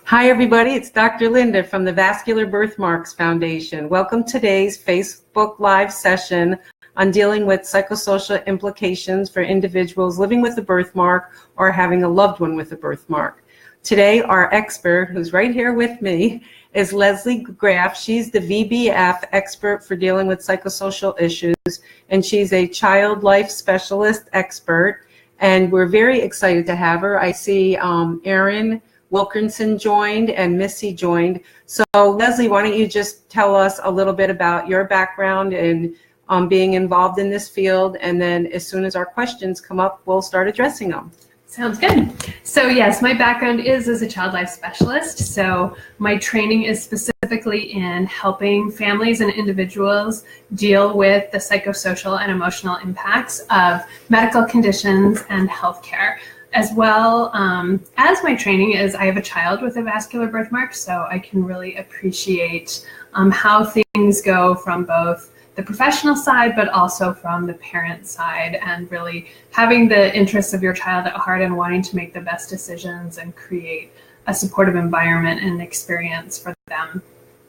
Hi, everybody. It's Dr. Linda from the Vascular Birthmarks Foundation. Welcome to today's Facebook Live session on dealing with psychosocial implications for individuals living with a birthmark or having a loved one with a birthmark. Today, our expert, who's right here with me, is Leslie Graff. She's the VBF expert for dealing with psychosocial issues, and she's a child life specialist expert, and we're very excited to have her. I see Erin Wilkinson joined and Missy joined. So Leslie, why don't you just tell us a little bit about your background and being involved in this field, and then as soon as our questions come up, we'll start addressing them. Sounds good. So yes, my background is as a child life specialist. So my training is specifically in helping families and individuals deal with the psychosocial and emotional impacts of medical conditions and healthcare. As well as my training is, I have a child with a vascular birthmark, so I can really appreciate how things go from both the professional side, but also from the parent side, and really having the interests of your child at heart and wanting to make the best decisions and create a supportive environment and experience for them.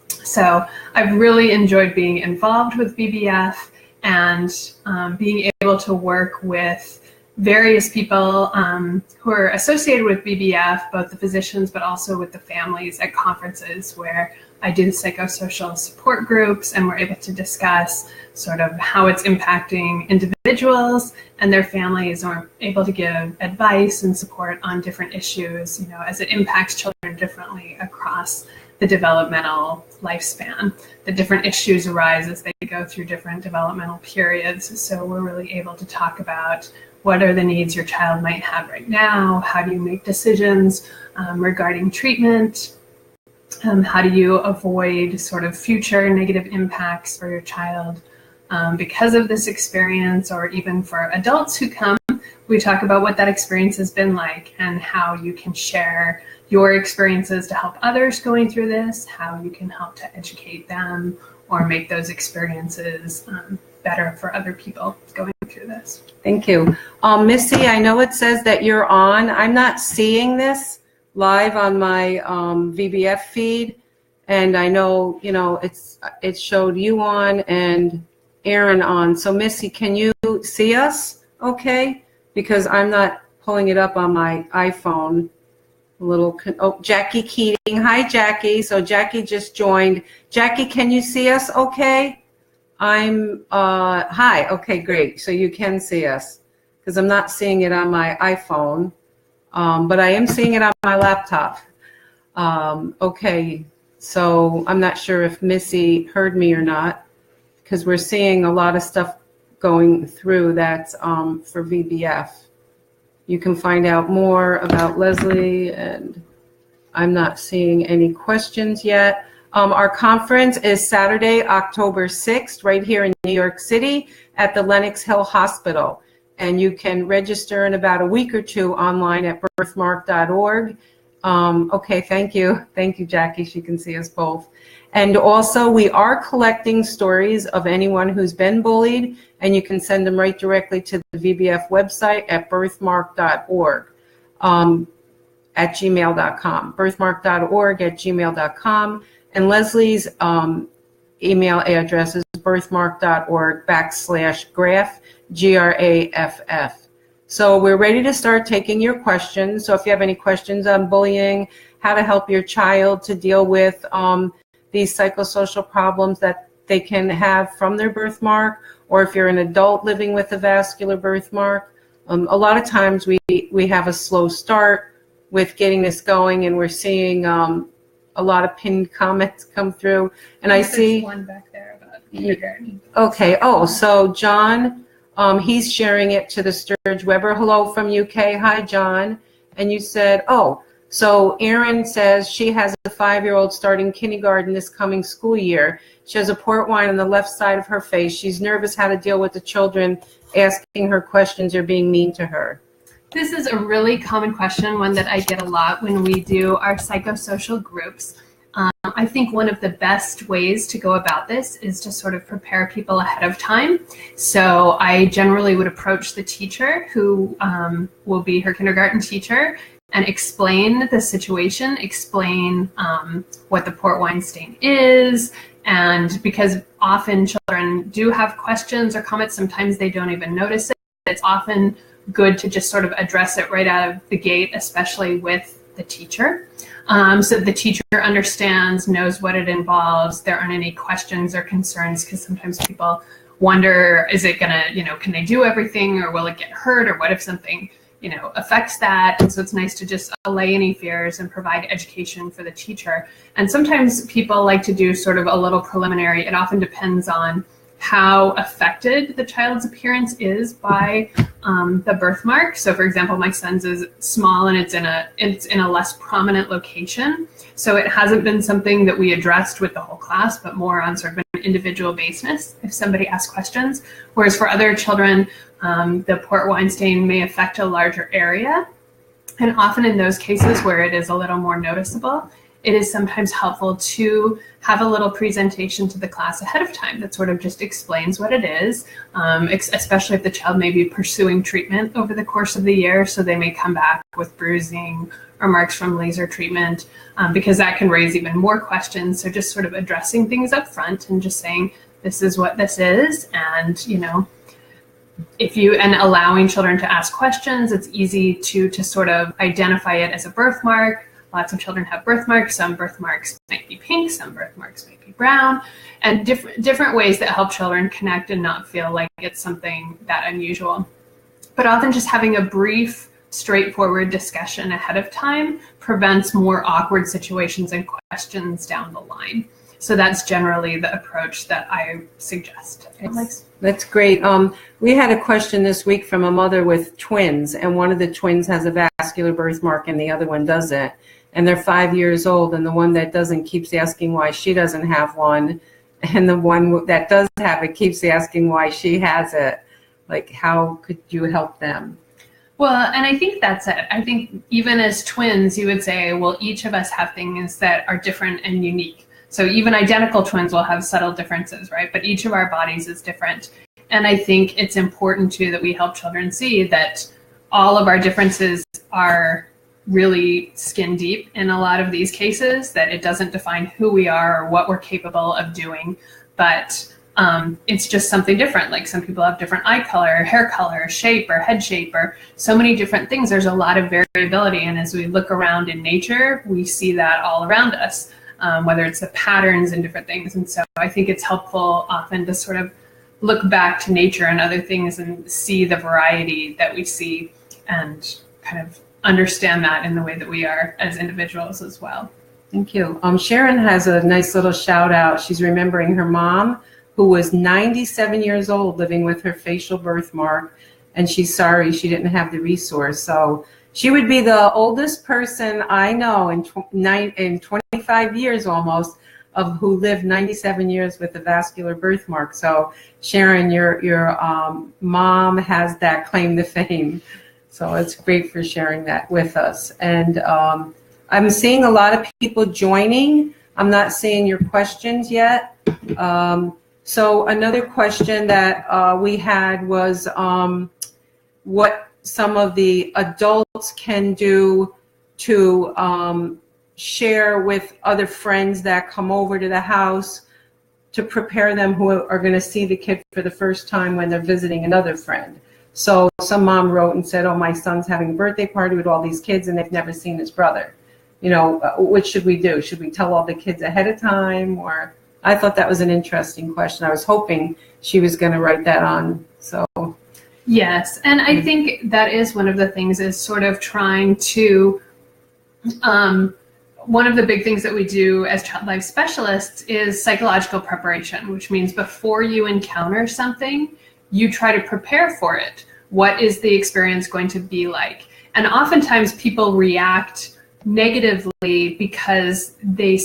So I've really enjoyed being involved with VBF and being able to work with various people who are associated with BBF, both the physicians, but also with the families at conferences where I do psychosocial support groups, and we're able to discuss sort of how it's impacting individuals and their families, or able to give advice and support on different issues, as it impacts children differently across the developmental lifespan. The different issues arise as they go through different developmental periods. So we're really able to talk about what are the needs your child might have right now, how do you make decisions regarding treatment, how do you avoid sort of future negative impacts for your child because of this experience, or even for adults who come, we talk about what that experience has been like and how you can share your experiences to help others going through this, how you can help to educate them or make those experiences better for other people going through this. Thank you. Missy, I know it says that you're on. I'm not seeing this live on my VBF feed, and I know, it showed you on and Erin on. So Missy, can you see us okay? Because I'm not pulling it up on my iPhone. Jackie Keating. Hi, Jackie. So Jackie just joined. Jackie, can you see us okay? Hi. Okay, great. So you can see us, because I'm not seeing it on my iPhone, but I am seeing it on my laptop. Okay, so I'm not sure if Missy heard me or not, because we're seeing a lot of stuff going through that's for VBF. You can find out more about Leslie, and I'm not seeing any questions yet. Our conference is Saturday, October 6th, right here in New York City at the Lenox Hill Hospital. And you can register in about a week or two online at birthmark.org. Okay, thank you. Thank you, Jackie. She can see us both. And also, we are collecting stories of anyone who's been bullied, and you can send them right directly to the VBF website at birthmark.org. At gmail.com, birthmark.org@gmail.com. And Leslie's email address is birthmark.org/Graff, Graff. So we're ready to start taking your questions. So if you have any questions on bullying, how to help your child to deal with these psychosocial problems that they can have from their birthmark, or if you're an adult living with a vascular birthmark, a lot of times we have a slow start with getting this going, and we're seeing a lot of pinned comments come through. And I see one back there about kindergarten. Okay. Oh, so John, he's sharing it to the Sturge Weber. Hello from UK. Hi, John. And you said, so Erin says she has a 5-year-old starting kindergarten this coming school year. She has a port wine on the left side of her face. She's nervous how to deal with the children asking her questions or being mean to her. This is a really common question, one that I get a lot when we do our psychosocial groups. I think one of the best ways to go about this is to sort of prepare people ahead of time. So I generally would approach the teacher who will be her kindergarten teacher and explain the situation, explain what the port wine stain is. And because often children do have questions or comments, sometimes they don't even notice it. It's often good to just sort of address it right out of the gate, especially with the teacher. So the teacher understands, knows what it involves. There aren't any questions or concerns, because sometimes people wonder, is it gonna, can they do everything, or will it get hurt, or what if something, affects that? And so it's nice to just allay any fears and provide education for the teacher. And sometimes people like to do sort of a little preliminary. It often depends on how affected the child's appearance is by the birthmark. So for example, my son's is small and it's in a less prominent location. So it hasn't been something that we addressed with the whole class, but more on sort of an individual basis if somebody asks questions. Whereas for other children, the port wine stain may affect a larger area. And often in those cases where it is a little more noticeable, it is sometimes helpful to have a little presentation to the class ahead of time that sort of just explains what it is, especially if the child may be pursuing treatment over the course of the year. So they may come back with bruising or marks from laser treatment, because that can raise even more questions. So just sort of addressing things up front and just saying, this is what this is. And, and allowing children to ask questions, it's easy to sort of identify it as a birthmark. Lots of children have birthmarks. Some birthmarks might be pink, some birthmarks might be brown, and different ways that help children connect and not feel like it's something that unusual. But often just having a brief, straightforward discussion ahead of time prevents more awkward situations and questions down the line. So that's generally the approach that I suggest. That's great. We had a question this week from a mother with twins, and one of the twins has a vascular birthmark and the other one doesn't. And they're 5 years old, and the one that doesn't keeps asking why she doesn't have one, and the one that does have it keeps asking why she has it. Like, how could you help them? Well, and I think that's it. I think even as twins, you would say, well, each of us have things that are different and unique. So even identical twins will have subtle differences, right? But each of our bodies is different. And I think it's important too that we help children see that all of our differences are really skin deep in a lot of these cases, that it doesn't define who we are or what we're capable of doing, but it's just something different. Like some people have different eye color, hair color, shape, or head shape, or so many different things. There's a lot of variability, and as we look around in nature, we see that all around us, whether it's the patterns and different things. And so I think it's helpful often to sort of look back to nature and other things and see the variety that we see and kind of understand that in the way that we are as individuals as well. Thank you. Sharon has a nice little shout out. She's remembering her mom, who was 97 years old, living with her facial birthmark, and she's sorry she didn't have the resource. So she would be the oldest person I know in 25 years almost of who lived 97 years with a vascular birthmark. So Sharon, your mom has that claim to fame. So it's great for sharing that with us. And I'm seeing a lot of people joining. I'm not seeing your questions yet. So another question that we had was what some of the adults can do to share with other friends that come over to the house to prepare them who are going to see the kid for the first time when they're visiting another friend. So some mom wrote and said, oh, my son's having a birthday party with all these kids and they've never seen his brother. What should we do? Should we tell all the kids ahead of time? Or I thought that was an interesting question. I was hoping she was going to write that on. So yes, and I think that is one of the things, is sort of trying to one of the big things that we do as child life specialists is psychological preparation, which means before you encounter something, you try to prepare for it. What is the experience going to be like? And oftentimes people react negatively because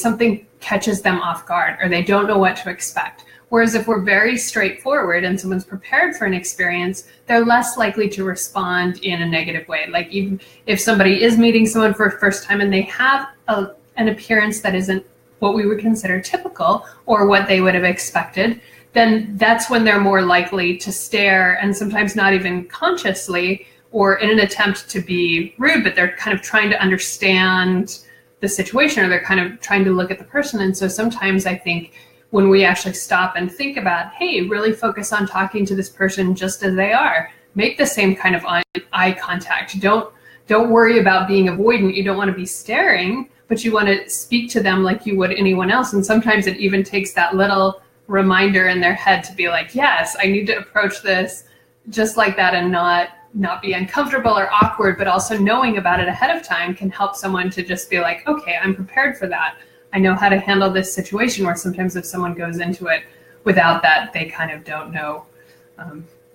something catches them off guard, or they don't know what to expect. Whereas if we're very straightforward and someone's prepared for an experience, they're less likely to respond in a negative way. Like even if somebody is meeting someone for the first time and they have an appearance that isn't what we would consider typical or what they would have expected, then that's when they're more likely to stare, and sometimes not even consciously, or in an attempt to be rude, but they're kind of trying to understand the situation, or they're kind of trying to look at the person. And so sometimes I think when we actually stop and think about, hey, really focus on talking to this person just as they are, make the same kind of eye contact. Don't worry about being avoidant. You don't want to be staring, but you want to speak to them like you would anyone else. And sometimes it even takes that little reminder in their head to be like, yes, I need to approach this just like that, and not be uncomfortable or awkward, but also knowing about it ahead of time can help someone to just be like, okay, I'm prepared for that. I know how to handle this situation. Where sometimes if someone goes into it without that, they kind of don't know.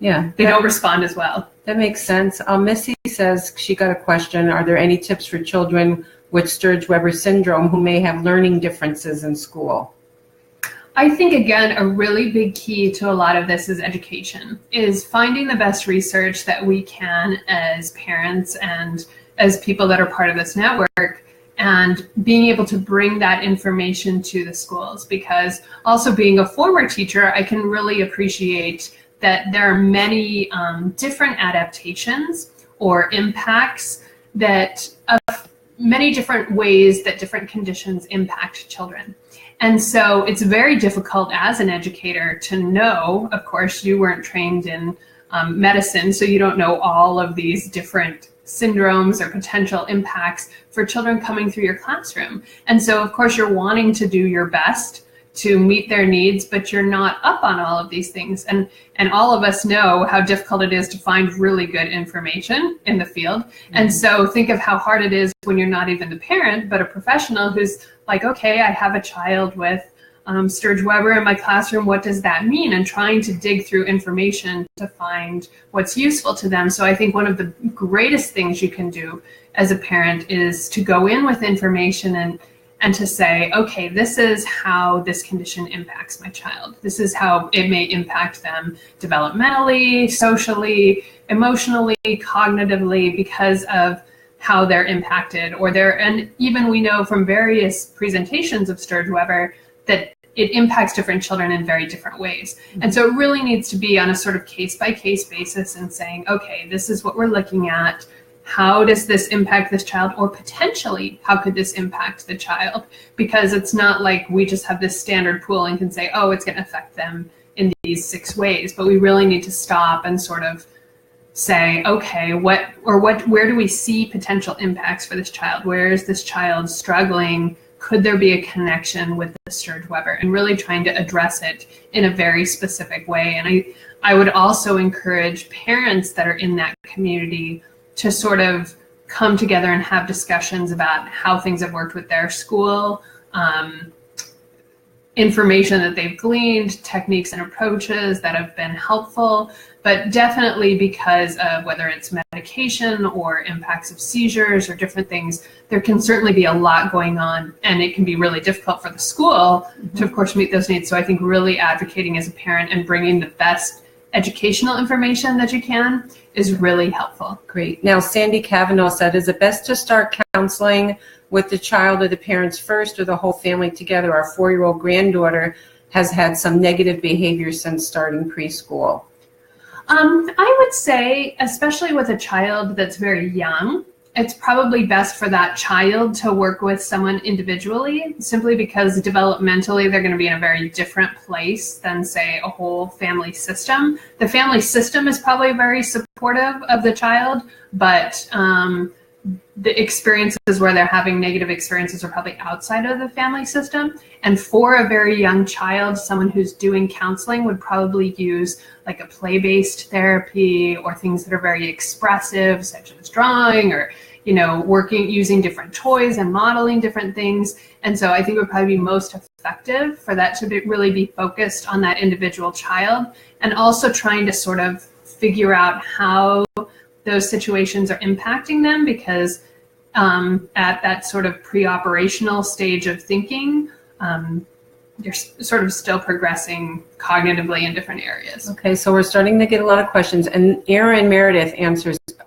They don't respond as well. That makes sense. Missy says she got a question. Are there any tips for children with Sturge-Weber syndrome who may have learning differences in school? I think, again, a really big key to a lot of this is education, is finding the best research that we can as parents and as people that are part of this network, and being able to bring that information to the schools. Because also being a former teacher, I can really appreciate that there are many different adaptations or impacts that of many different ways that different conditions impact children. And so it's very difficult as an educator to know, of course, you weren't trained in medicine, so you don't know all of these different syndromes or potential impacts for children coming through your classroom. And so, of course, you're wanting to do your best to meet their needs, but you're not up on all of these things. And all of us know how difficult it is to find really good information in the field. Mm-hmm. And so think of how hard it is when you're not even the parent, but a professional who's like, okay, I have a child with Sturge-Weber in my classroom. What does that mean? And trying to dig through information to find what's useful to them. So I think one of the greatest things you can do as a parent is to go in with information and to say, okay, this is how this condition impacts my child. This is how it may impact them developmentally, socially, emotionally, cognitively, because of how they're impacted, and even we know from various presentations of Sturge-Weber that it impacts different children in very different ways. And so it really needs to be on a sort of case-by-case basis and saying, okay, this is what we're looking at. How does this impact this child? Or potentially, how could this impact the child? Because it's not like we just have this standard pool and can say, oh, it's going to affect them in these 6 ways. But we really need to stop and sort of say, okay, where do we see potential impacts for this child? Where is this child struggling? Could there be a connection with the Sturge-Weber? And really trying to address it in a very specific way. And I would also encourage parents that are in that community to sort of come together and have discussions about how things have worked with their school, information that they've gleaned, techniques and approaches that have been helpful, but definitely because of whether it's medication or impacts of seizures or different things, there can certainly be a lot going on, and it can be really difficult for the school to, of course, meet those needs. So I think really advocating as a parent and bringing the best educational information that you can is really helpful. Great. Now, Sandy Kavanaugh said, is it best to start counseling with the child or the parents first, or the whole family together? Our 4-year-old granddaughter has had some negative behavior since starting preschool. I would say, especially with a child that's very young, it's probably best for that child to work with someone individually, simply because developmentally they're going to be in a very different place than, say, a whole family system. The family system is probably very supportive of the child, but the experiences where they're having negative experiences are probably outside of the family system. And for a very young child, someone who's doing counseling would probably use like a play-based therapy or things that are very expressive, such as drawing or, using different toys and modeling different things. And so I think it would probably be most effective for that to really be focused on that individual child, and also trying to sort of figure out how those situations are impacting them, because at that sort of pre-operational stage of thinking, you're sort of still progressing cognitively in different areas. Okay, so we're starting to get a lot of questions, and Erin Meredith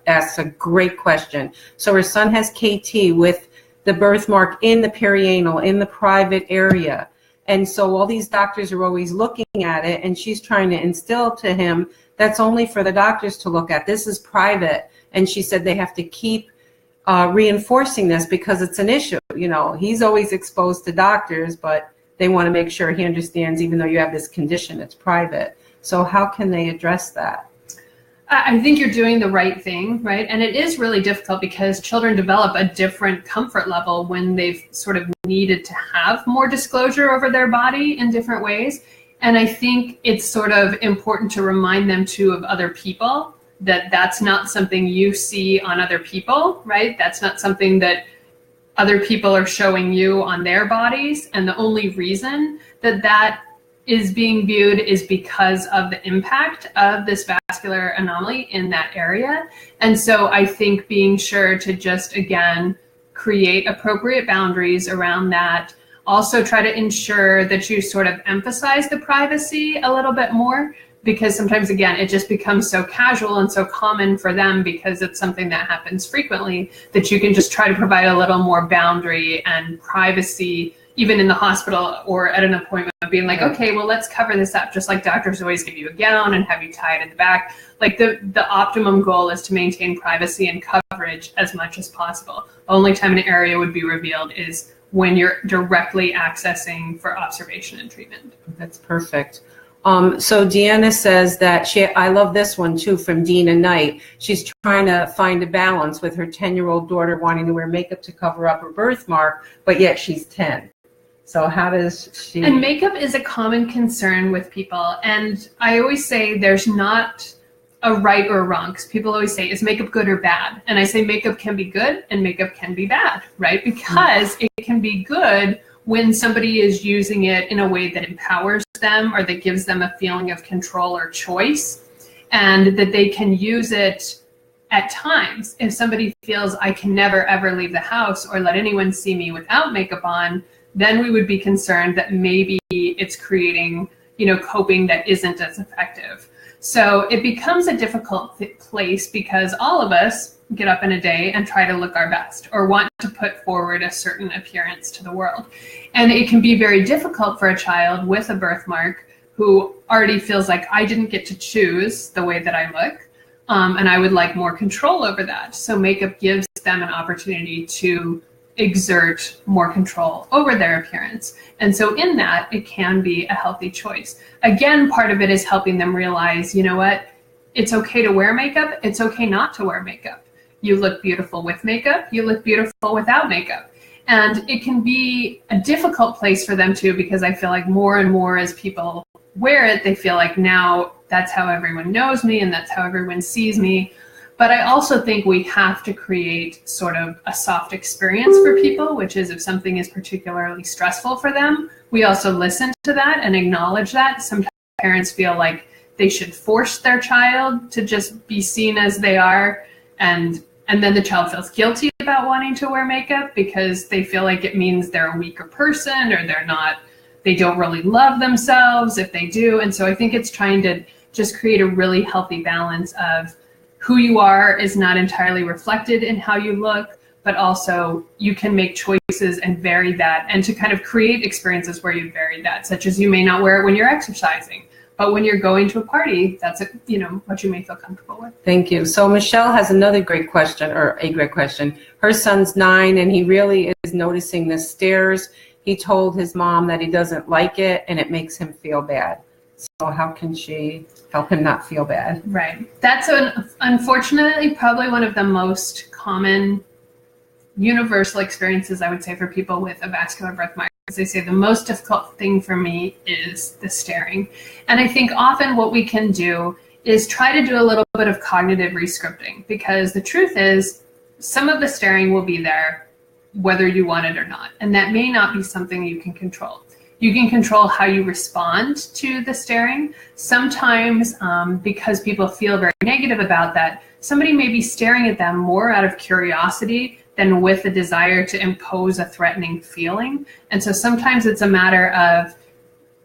asks a great question. So her son has KT with the birthmark in the perianal, in the private area. And so all these doctors are always looking at it, and she's trying to instill to him that's only for the doctors to look at. This is private. And she said they have to keep reinforcing this because it's an issue. You know, he's always exposed to doctors, but they want to make sure he understands, even though you have this condition, it's private. So how can they address that? I think you're doing the right thing, right? And it is really difficult because children develop a different comfort level when they've sort of needed to have more disclosure over their body in different ways. And I think it's sort of important to remind them too of other people, that that's not something you see on other people, right? That's not something that other people are showing you on their bodies. And the only reason that that is being viewed is because of the impact of this vascular anomaly in that area. And so I think being sure to just, again, create appropriate boundaries around that. Also try to ensure that you sort of emphasize the privacy a little bit more, because sometimes, again, it just becomes so casual and so common for them because it's something that happens frequently, that you can just try to provide a little more boundary and privacy, even in the hospital or at an appointment, being like, okay, well, let's cover this up, just like doctors always give you a gown and have you tie it in the back. Like the optimum goal is to maintain privacy and coverage as much as possible. The only time an area would be revealed is when you're directly accessing for observation and treatment. That's perfect. So Deanna says that I love this one too, from Dina Knight. She's trying to find a balance with her 10-year-old daughter wanting to wear makeup to cover up her birthmark, but yet she's 10. So how does she? And makeup is a common concern with people. And I always say there's not a right or wrong, because people always say, is makeup good or bad? And I say makeup can be good and makeup can be bad, right? Because it can be good when somebody is using it in a way that empowers them or that gives them a feeling of control or choice, and that they can use it at times. If somebody feels, I can never ever leave the house or let anyone see me without makeup on, then we would be concerned that maybe it's creating, coping that isn't as effective. So it becomes a difficult place because all of us get up in a day and try to look our best or want to put forward a certain appearance to the world. And it can be very difficult for a child with a birthmark who already feels like, I didn't get to choose the way that I look, and I would like more control over that. So makeup gives them an opportunity to exert more control over their appearance. And so in that, it can be a healthy choice. Again, part of it is helping them realize, you know what, it's okay to wear makeup. It's okay not to wear makeup. You look beautiful with makeup. You look beautiful without makeup. And it can be a difficult place for them too, because I feel like more and more as people wear it, they feel like now that's how everyone knows me and that's how everyone sees me. But I also think we have to create sort of a soft experience for people, which is if something is particularly stressful for them, we also listen to that and acknowledge that. Sometimes parents feel like they should force their child to just be seen as they are, and then the child feels guilty about wanting to wear makeup because they feel like it means they're a weaker person or they don't really love themselves if they do. And so I think it's trying to just create a really healthy balance of who you are is not entirely reflected in how you look, but also you can make choices and vary that, and to kind of create experiences where you vary that, such as you may not wear it when you're exercising, but when you're going to a party, that's what you may feel comfortable with. Thank you. So Michelle has another great question, or a great question. Her son's 9 and he really is noticing the stares. He told his mom that he doesn't like it and it makes him feel bad. So how can she help him not feel bad? Right. That's unfortunately probably one of the most common universal experiences, I would say, for people with a vascular birthmark. As they say, the most difficult thing for me is the staring. And I think often what we can do is try to do a little bit of cognitive rescripting, because the truth is some of the staring will be there whether you want it or not. And that may not be something you can control. You can control how you respond to the staring. Sometimes because people feel very negative about that, somebody may be staring at them more out of curiosity than with a desire to impose a threatening feeling. And so sometimes it's a matter of,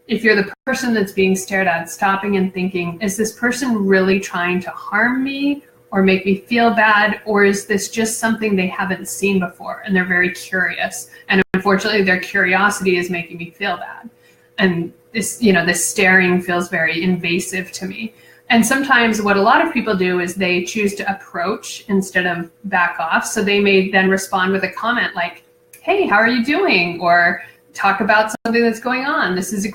if you're the person that's being stared at, stopping and thinking, is this person really trying to harm me or make me feel bad? Or is this just something they haven't seen before and they're very curious? And unfortunately, their curiosity is making me feel bad. and this, this staring feels very invasive to me. And sometimes what a lot of people do is they choose to approach instead of back off. So they may then respond with a comment like, hey, how are you doing? Or talk about something that's going on. This is a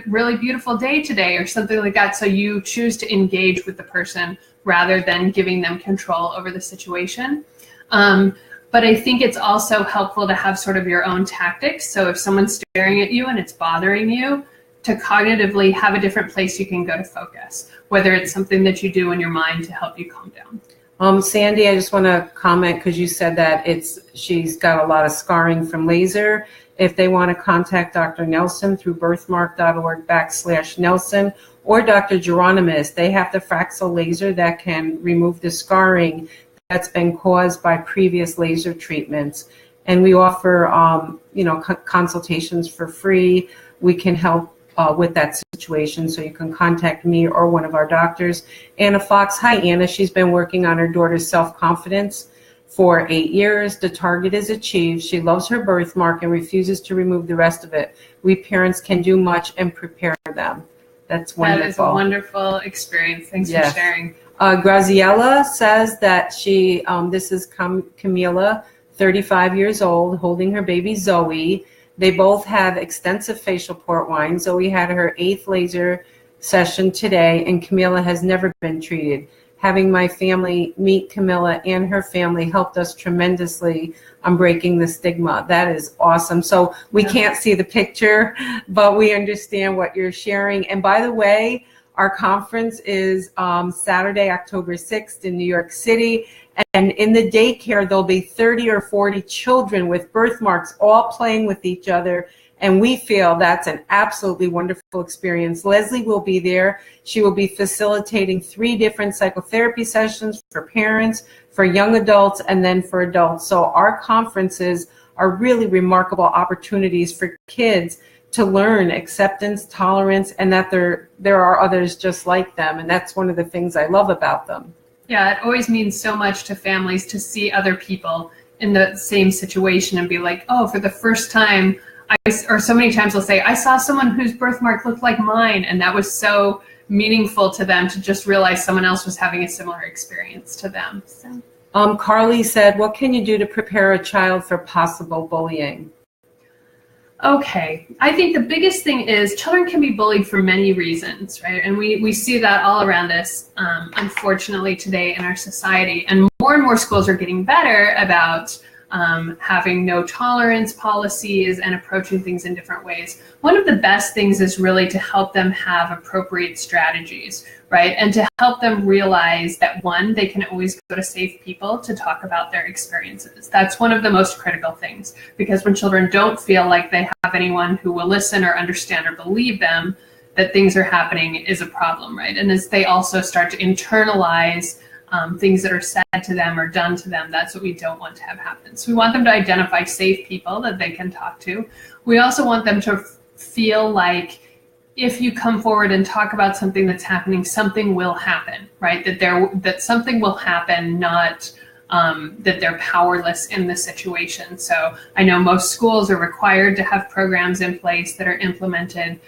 really beautiful day today, or something like that. So you choose to engage with the person rather than giving them control over the situation. But I think it's also helpful to have sort of your own tactics. So if someone's staring at you and it's bothering you, to cognitively have a different place you can go to focus, whether it's something that you do in your mind to help you calm down. Sandy, I just want to comment because you said that she's got a lot of scarring from laser. If they want to contact Dr. Nelson through birthmark.org/Nelson or Dr. Geronimus, they have the Fraxel laser that can remove the scarring that's been caused by previous laser treatments. And we offer, consultations for free. We can help with that situation, so you can contact me or one of our doctors. Anna Fox, hi Anna, she's been working on her daughter's self-confidence for 8 years. The target is achieved. She loves her birthmark and refuses to remove the rest of it. We parents can do much and prepare them. That's wonderful. That is a wonderful experience. Thanks for sharing. Graziella says that this is Camila, 35 years old, holding her baby Zoe. They both have extensive facial port wine. Zoe had her 8th laser session today, and Camila has never been treated. Having my family meet Camila and her family helped us tremendously on breaking the stigma. That is awesome. So we can't see the picture, but we understand what you're sharing. And by the way, our conference is Saturday, October 6th in New York City. And in the daycare, there'll be 30 or 40 children with birthmarks all playing with each other. And we feel that's an absolutely wonderful experience. Leslie will be there. She will be facilitating 3 different psychotherapy sessions for parents, for young adults, and then for adults. So our conferences are really remarkable opportunities for kids to learn acceptance, tolerance, and that there are others just like them. And that's one of the things I love about them. Yeah, it always means so much to families to see other people in the same situation and be like, oh, for the first time, or so many times they'll say, I saw someone whose birthmark looked like mine. And that was so meaningful to them to just realize someone else was having a similar experience to them. So. Carly said, what can you do to prepare a child for possible bullying? Okay, I think the biggest thing is children can be bullied for many reasons, right? And we see that all around us, unfortunately, today in our society. And more schools are getting better about having no tolerance policies and approaching things in different ways. One of the best things is really to help them have appropriate strategies, right? And to help them realize that, one, they can always go to safe people to talk about their experiences. That's one of the most critical things, because when children don't feel like they have anyone who will listen or understand or believe them, that things are happening is a problem, right? And as they also start to internalize things that are said to them or done to them, that's what we don't want to have happen. So we want them to identify safe people that they can talk to. We also want them to feel like if you come forward and talk about something that's happening, something will happen, right? That something will happen, not that they're powerless in the situation. So I know most schools are required to have programs in place that are implemented.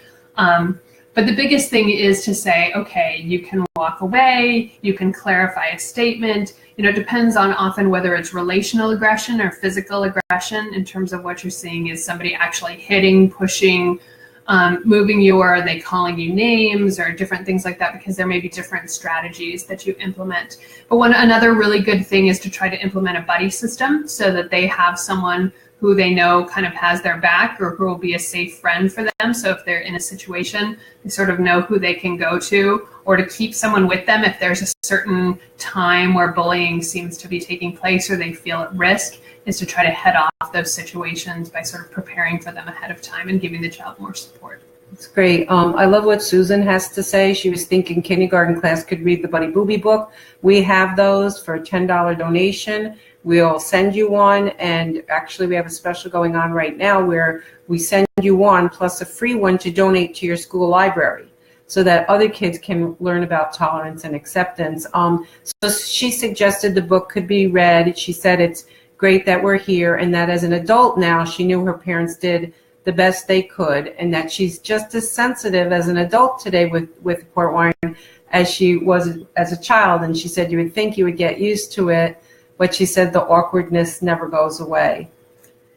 But the biggest thing is to say, okay, you can walk away, you can clarify a statement. It depends on often whether it's relational aggression or physical aggression in terms of what you're seeing. Is somebody actually hitting, pushing, moving you, or are they calling you names or different things like that, because there may be different strategies that you implement. But another really good thing is to try to implement a buddy system so that they have someone who they know kind of has their back or who will be a safe friend for them. So if they're in a situation, they sort of know who they can go to, or to keep someone with them if there's a certain time where bullying seems to be taking place or they feel at risk, is to try to head off those situations by sort of preparing for them ahead of time and giving the child more support. That's great. I love what Susan has to say. She was thinking kindergarten class could read the Buddy Booby book. We have those for a $10 donation. We'll send you one, and actually we have a special going on right now where we send you one plus a free one to donate to your school library so that other kids can learn about tolerance and acceptance. So she suggested the book could be read. She said it's great that we're here, and that as an adult now, she knew her parents did the best they could, and that she's just as sensitive as an adult today with port wine as she was as a child. And she said you would think you would get used to it, but she said the awkwardness never goes away.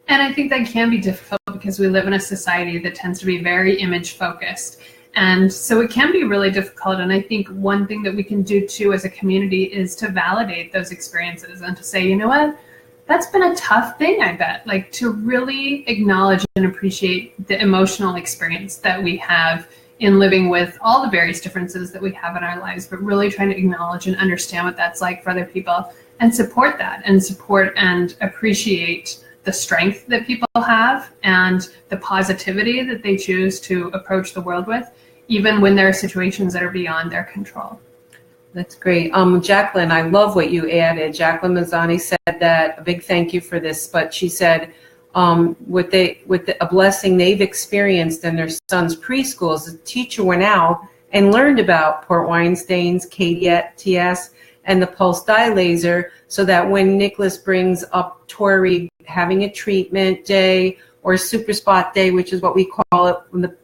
And I think that can be difficult because we live in a society that tends to be very image focused. And so it can be really difficult. And I think one thing that we can do too as a community is to validate those experiences and to say, you know what, that's been a tough thing, I bet. Like, to really acknowledge and appreciate the emotional experience that we have in living with all the various differences that we have in our lives, but really trying to acknowledge and understand what that's like for other people and support that, and support and appreciate the strength that people have and the positivity that they choose to approach the world with, even when there are situations that are beyond their control. That's great. Jacqueline, I love what you added. Jacqueline Mazzani said that, a big thank you for this, but she said with a blessing they've experienced in their son's preschools, the teacher went out and learned about port wine stains, KTS, and the pulse dye laser, so that when Nicholas brings up Tori having a treatment day or super spot day, which is what we call it,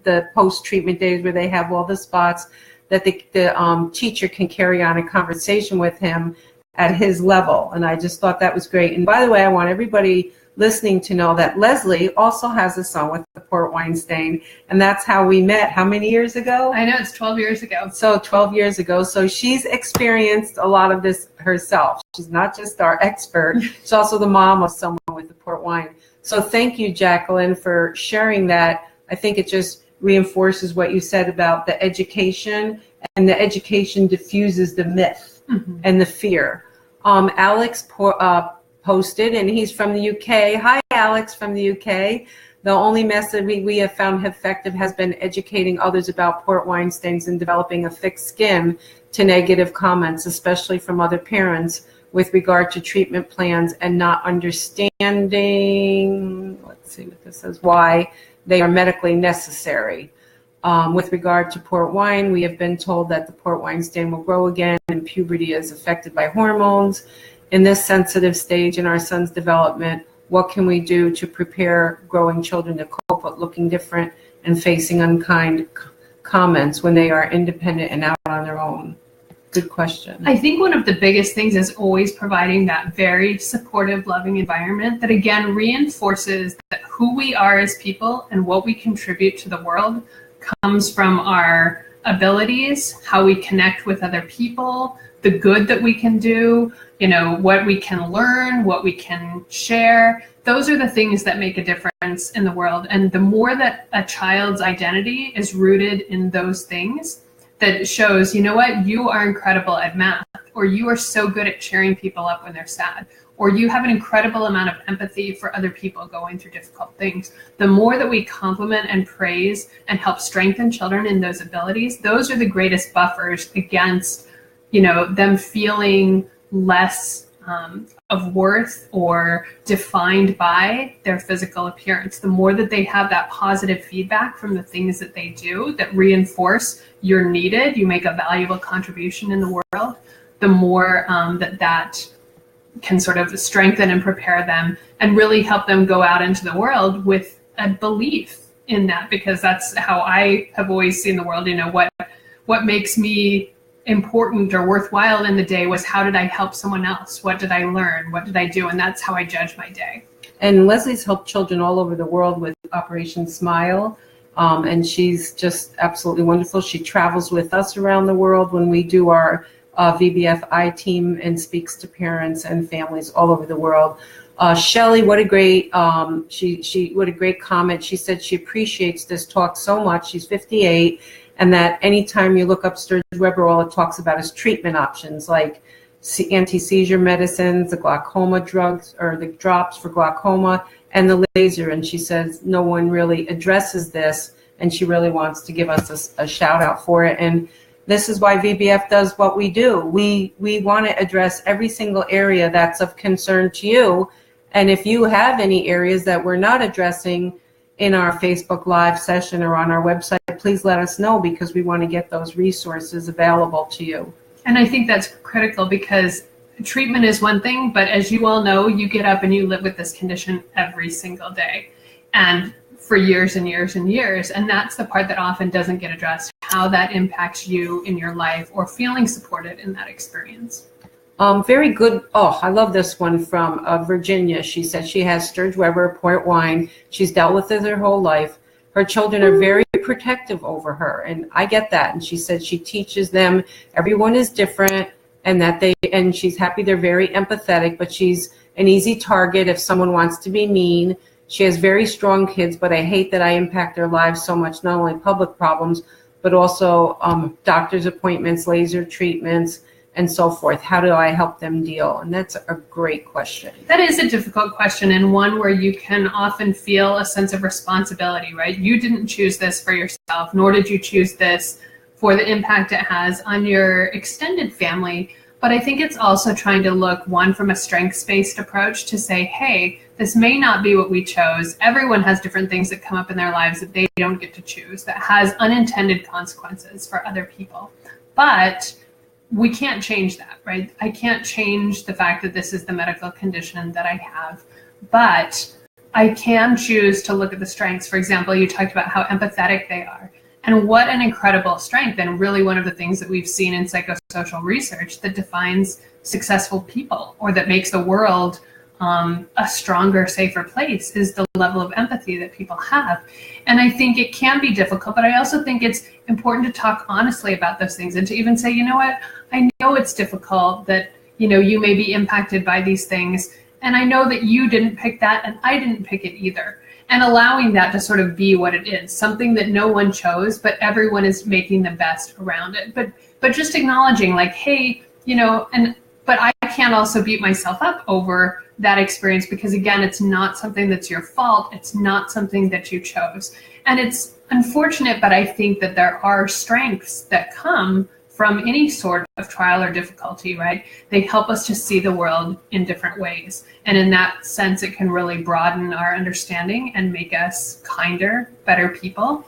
the post-treatment days where they have all the spots, that the teacher can carry on a conversation with him at his level. And I just thought that was great. And by the way, I want everybody listening to know that Leslie also has a son with the port wine stain, and that's how we met. How many years ago? I know, it's 12 years ago. So 12 years ago. So she's experienced a lot of this herself. She's not just our expert, she's also the mom of someone with the port wine. So thank you, Jacqueline, for sharing that. I think it just reinforces what you said about the education, and the education diffuses the myth and the fear. Alex posted, and he's from the UK. Hi, Alex from the UK. The only method we have found effective has been educating others about port wine stains and developing a thick skin to negative comments, especially from other parents, with regard to treatment plans and not understanding, let's see what this says, why they are medically necessary. With regard to port wine, we have been told that the port wine stain will grow again, and puberty is affected by hormones. In this sensitive stage in our son's development, what can we do to prepare growing children to cope with looking different and facing unkind comments when they are independent and out on their own? Good question. I think one of the biggest things is always providing that very supportive, loving environment that, again, reinforces that who we are as people and what we contribute to the world comes from our abilities, how we connect with other people, the good that we can do, what we can learn, what we can share. Those are the things that make a difference in the world. And the more that a child's identity is rooted in those things, that shows, you know what, you are incredible at math, or you are so good at cheering people up when they're sad, or you have an incredible amount of empathy for other people going through difficult things. The more that we compliment and praise and help strengthen children in those abilities, those are the greatest buffers against, them feeling less of worth or defined by their physical appearance. The more that they have that positive feedback from the things that they do that reinforce you're needed, you make a valuable contribution in the world, the more that can sort of strengthen and prepare them and really help them go out into the world with a belief in that, because that's how I have always seen the world. What makes me important or worthwhile in the day was, how did I help someone else? What did I learn? What did I do? And that's how I judge my day. And Leslie's helped children all over the world with Operation Smile. And she's just absolutely wonderful. She travels with us around the world when we do our VBFI team, and speaks to parents and families all over the world. Shelley, what a great what a great comment. She said she appreciates this talk so much. She's 58, and that anytime you look up Sturge Weber, all it talks about is treatment options like anti-seizure medicines, the glaucoma drugs, or the drops for glaucoma, and the laser. And she says no one really addresses this, and she really wants to give us a shout out for it. And this is why VBF does what we do. We want to address every single area that's of concern to you. And if you have any areas that we're not addressing in our Facebook Live session or on our website, please let us know, because we want to get those resources available to you. And I think that's critical, because treatment is one thing, but as you all know, you get up and you live with this condition every single day. And for years and years and years. And that's the part that often doesn't get addressed, how that impacts you in your life or feeling supported in that experience. Very good. Oh, I love this one from Virginia. She said she has Sturge-Weber, port wine. She's dealt with it her whole life. Her children are very protective over her, and I get that. And she said she teaches them everyone is different, and she's happy they're very empathetic, but she's an easy target if someone wants to be mean. She has very strong kids, but I hate that I impact their lives so much, not only public problems, but also doctor's appointments, laser treatments, and so forth. How do I help them deal? And that's a great question. That is a difficult question, and one where you can often feel a sense of responsibility, right? You didn't choose this for yourself, nor did you choose this for the impact it has on your extended family. But I think it's also trying to look, one, from a strengths-based approach to say, hey, this may not be what we chose. Everyone has different things that come up in their lives that they don't get to choose, that has unintended consequences for other people. But we can't change that, right? I can't change the fact that this is the medical condition that I have, but I can choose to look at the strengths. For example, you talked about how empathetic they are. And what an incredible strength, and really one of the things that we've seen in psychosocial research that defines successful people or that makes the world a stronger, safer place is the level of empathy that people have. And I think it can be difficult, but I also think it's important to talk honestly about those things and to even say, you know what, I know it's difficult that, you may be impacted by these things. And I know that you didn't pick that and I didn't pick it either. And allowing that to sort of be what it is, something that no one chose, but everyone is making the best around it. But just acknowledging like, hey, but I can't also beat myself up over that experience because again, it's not something that's your fault. It's not something that you chose. And it's unfortunate, but I think that there are strengths that come from any sort of trial or difficulty, right? They help us to see the world in different ways. And in that sense, it can really broaden our understanding and make us kinder, better people.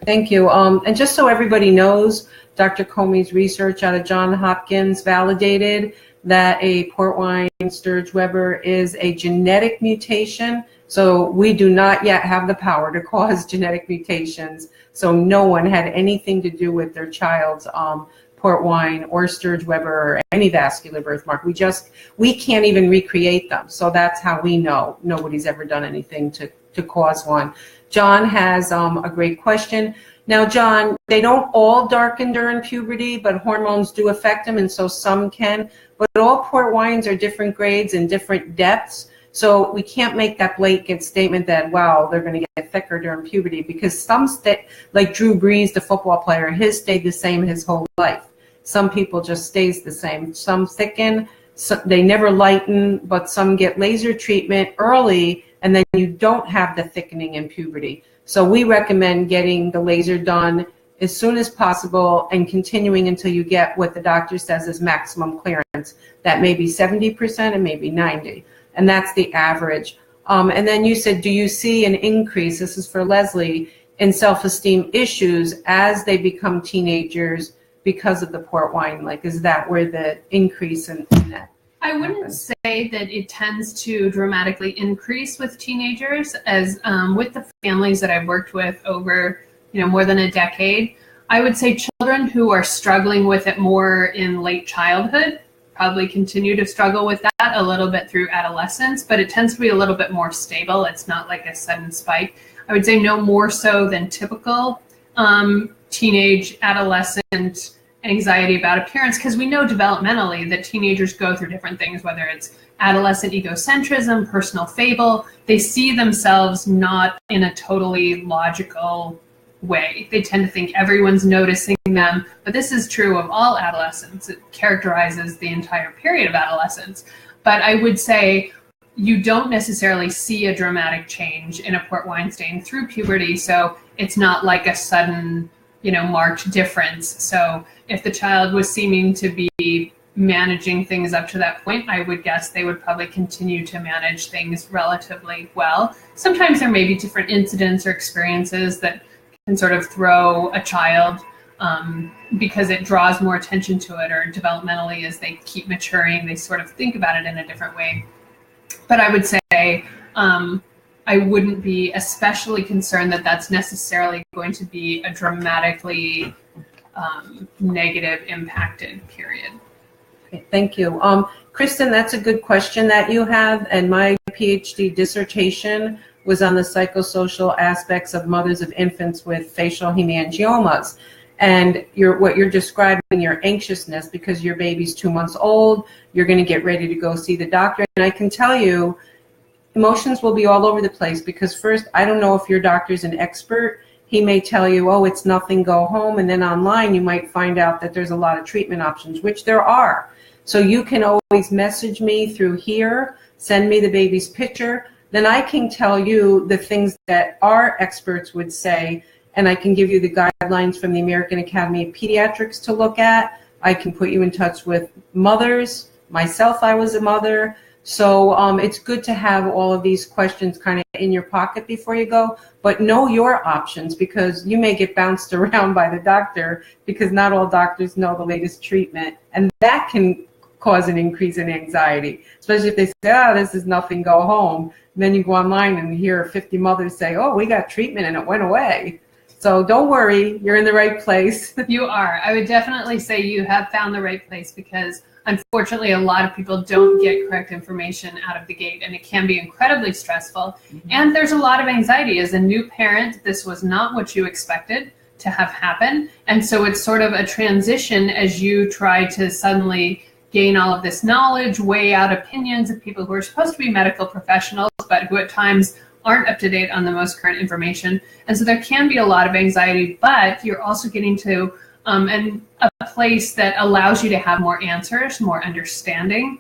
Thank you. And just so everybody knows, Dr. Comey's research out of Johns Hopkins validated that a port wine Sturge-Weber is a genetic mutation. So we do not yet have the power to cause genetic mutations. So no one had anything to do with their child's port wine or Sturge-Weber or any vascular birthmark. We can't even recreate them. So that's how we know nobody's ever done anything to cause one. John has a great question. Now, John, they don't all darken during puberty, but hormones do affect them, and so some can. But all port wines are different grades and different depths. So we can't make that blanket statement that, wow, they're going to get thicker during puberty, because some like Drew Brees, the football player, his stayed the same his whole life. Some people just stays the same. Some thicken, they never lighten, but some get laser treatment early, and then you don't have the thickening in puberty. So we recommend getting the laser done as soon as possible and continuing until you get what the doctor says is maximum clearance. That may be 70% and maybe 90%. And that's the average. And then you said, do you see an increase, this is for Leslie, in self-esteem issues as they become teenagers because of the port wine? Like, is that where the increase in that? I wouldn't say that it tends to dramatically increase with teenagers, as with the families that I've worked with over more than a decade. I would say children who are struggling with it more in late childhood probably continue to struggle with that a little bit through adolescence, but it tends to be a little bit more stable. It's not like a sudden spike. I would say no more so than typical teenage, adolescent anxiety about appearance, because we know developmentally that teenagers go through different things, whether it's adolescent egocentrism, personal fable. They see themselves not in a totally logical way. They tend to think everyone's noticing them, but this is true of all adolescents. It characterizes the entire period of adolescence. But I would say you don't necessarily see a dramatic change in a port wine stain through puberty, so it's not like a sudden marked difference. So if the child was seeming to be managing things up to that point, I would guess they would probably continue to manage things relatively well. Sometimes there may be different incidents or experiences that can sort of throw a child because it draws more attention to it, or developmentally as they keep maturing, they sort of think about it in a different way. But I would say I wouldn't be especially concerned that that's necessarily going to be a dramatically negative impacted period. Okay, thank you. Kristen, that's a good question that you have. And my PhD dissertation was on the psychosocial aspects of mothers of infants with facial hemangiomas. And what you're describing, your anxiousness because your baby's 2 months old, you're going to get ready to go see the doctor. And I can tell you, emotions will be all over the place because first, I don't know if your doctor's an expert. He may tell you, oh, it's nothing, go home. And then online, you might find out that there's a lot of treatment options, which there are. So you can always message me through here, send me the baby's picture. Then I can tell you the things that our experts would say, and I can give you the guidelines from the American Academy of Pediatrics to look at. I can put you in touch with mothers. Myself, I was a mother. So it's good to have all of these questions kind of in your pocket before you go, but know your options because you may get bounced around by the doctor because not all doctors know the latest treatment. And that can cause an increase in anxiety, especially if they say, oh, this is nothing, go home. And then you go online and hear 50 mothers say, oh, we got treatment and it went away. So don't worry, you're in the right place. You are. I would definitely say you have found the right place because unfortunately, a lot of people don't get correct information out of the gate, and it can be incredibly stressful. And there's a lot of anxiety. As a new parent, this was not what you expected to have happen. And so it's sort of a transition as you try to suddenly gain all of this knowledge, weigh out opinions of people who are supposed to be medical professionals, but who at times aren't up to date on the most current information. And so there can be a lot of anxiety, but you're also getting to a place that allows you to have more answers, more understanding,